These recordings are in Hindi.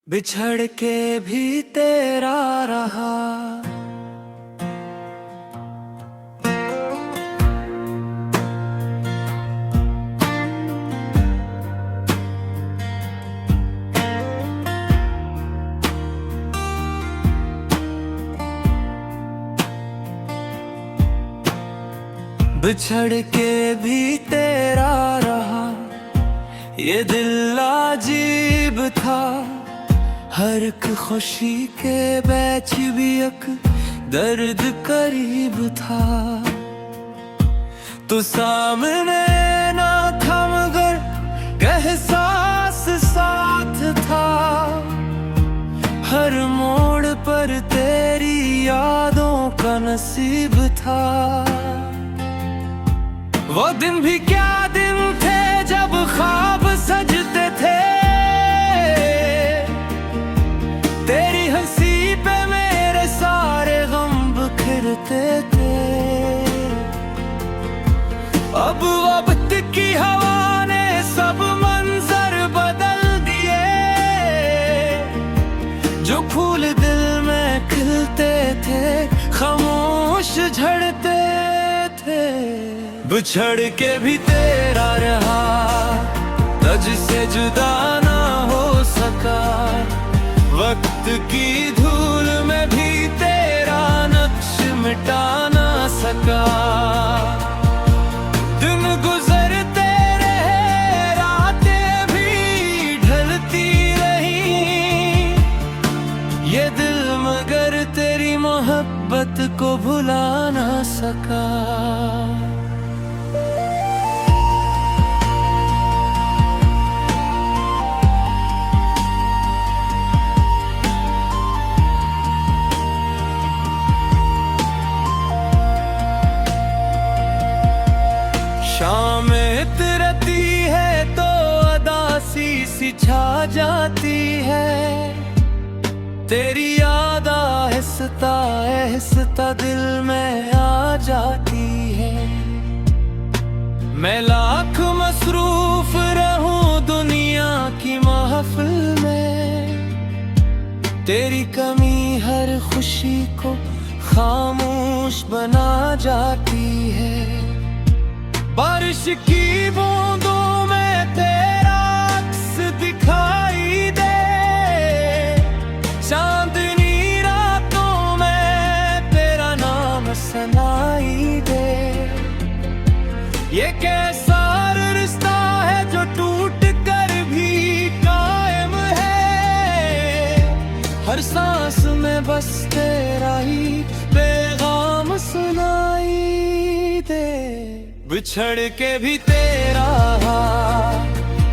बिछड़ के भी तेरा रहा। बिछड़ के भी तेरा रहा, ये दिल अजीब था। हर एक खुशी के बैच भी एक दर्द करीब था। तू सामने ना था मगर एहसास साथ था। हर मोड़ पर तेरी यादों का नसीब था। वो दिन भी क्या दिन थे जब ख्वाब सजते थे। तेरी हंसी पे मेरे सारे गम बिखरते थे। अब वक्त की हवा ने सब मंजर बदल दिए। जो फूल दिल में खिलते थे खामोश झड़ते थे। बिछड़ के भी तेरा रहा, तुझसे जुदा ना हो सका। वक्त की धूल में भी तेरा नक्श मिटा ना सका। दिन गुजरते रहे, रातें भी ढलती रही। ये दिल मगर तेरी मोहब्बत को भुला ना सका। शामें उतरती है तो अदासी सी छा जाती है। तेरी याद आहिस्ता आहिस्ता दिल में आ जाती है। मैं लाख मसरूफ रहूं दुनिया की महफिल में। तेरी कमी हर खुशी को खामोश बना जाती है। बारिश की बूंदों में तेरा अक्स दिखाई दे। चांदनी रातों में तेरा नाम सुनाई दे। ये कैसा रिश्ता है जो टूट कर भी कायम है। हर सांस में बस तेरा ही पैगाम सुनाई दे। बिछड़ के भी तेरा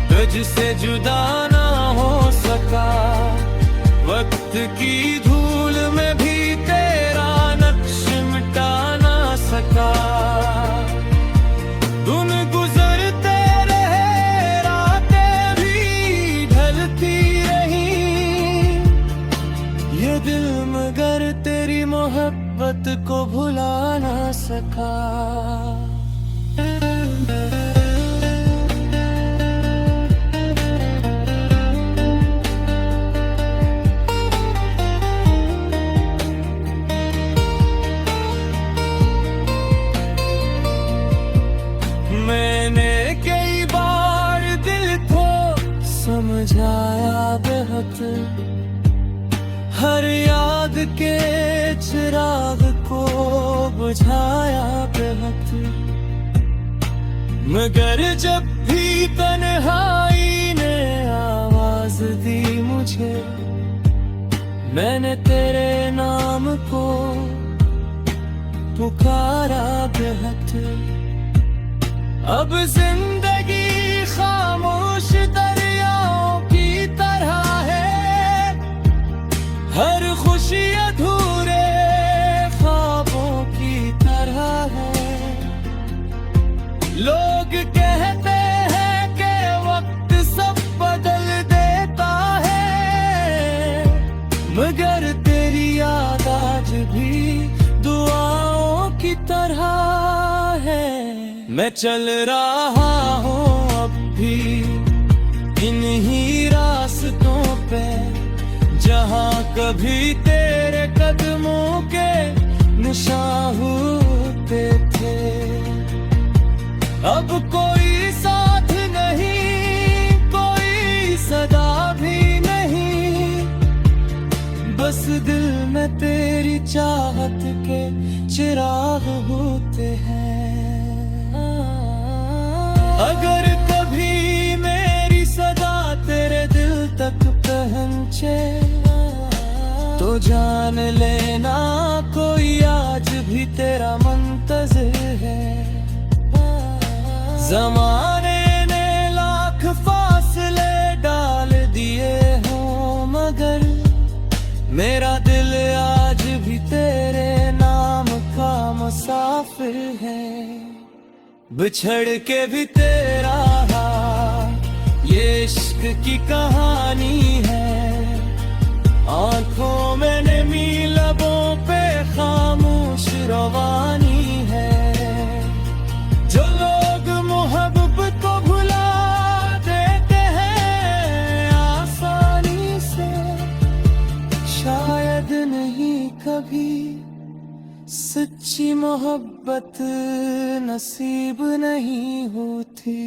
तुझसे जुदा ना हो सका। वक्त की धूल में भी तेरा नक्श मिटा ना सका। दिन गुजरते रहे, रातें भी ढलती रही। ये दिल मगर तेरी मोहब्बत को भुला ना सका। मैंने कई बार दिल को समझाया बेहद। हर याद के चिराग को बुझाया बेहद। मगर जब भी तन्हाई ने आवाज दी मुझे, मैंने तेरे नाम को पुकारा बेहद। अब जिंदगी खामोश दरियाओं की तरह है। हर खुशी अधूरे ख्वाबों की तरह है। लोग कहते हैं कि वक्त सब बदल देता है। मगर तेरी याद आज भी दुआओं की तरह है। मैं चल रहा हूँ अब भी इन्हीं रास्तों पे। कभी तेरे कदमों के निशान होते थे। अब कोई साथ नहीं, कोई सदा भी नहीं, बस दिल में तेरी चाहत के चिराग होते हैं। अगर कभी मेरी सदा तेरे दिल तक पहुंचे तो जान लेना कोई आज भी तेरा मुंतज़िर है। ज़माने ने लाख फासले डाल दिए हों, मगर मेरा दिल आज भी तेरे नाम का मुसाफिर है। बिछड़ के भी तेरा हाथ ये इश्क की कहानी है। आंखों में नमी, लबों पे खामोश रवानी है। जो लोग मोहब्बत को भुला देते हैं आसानी से, शायद नहीं कभी सच्ची मोहब्बत नसीब नहीं होती।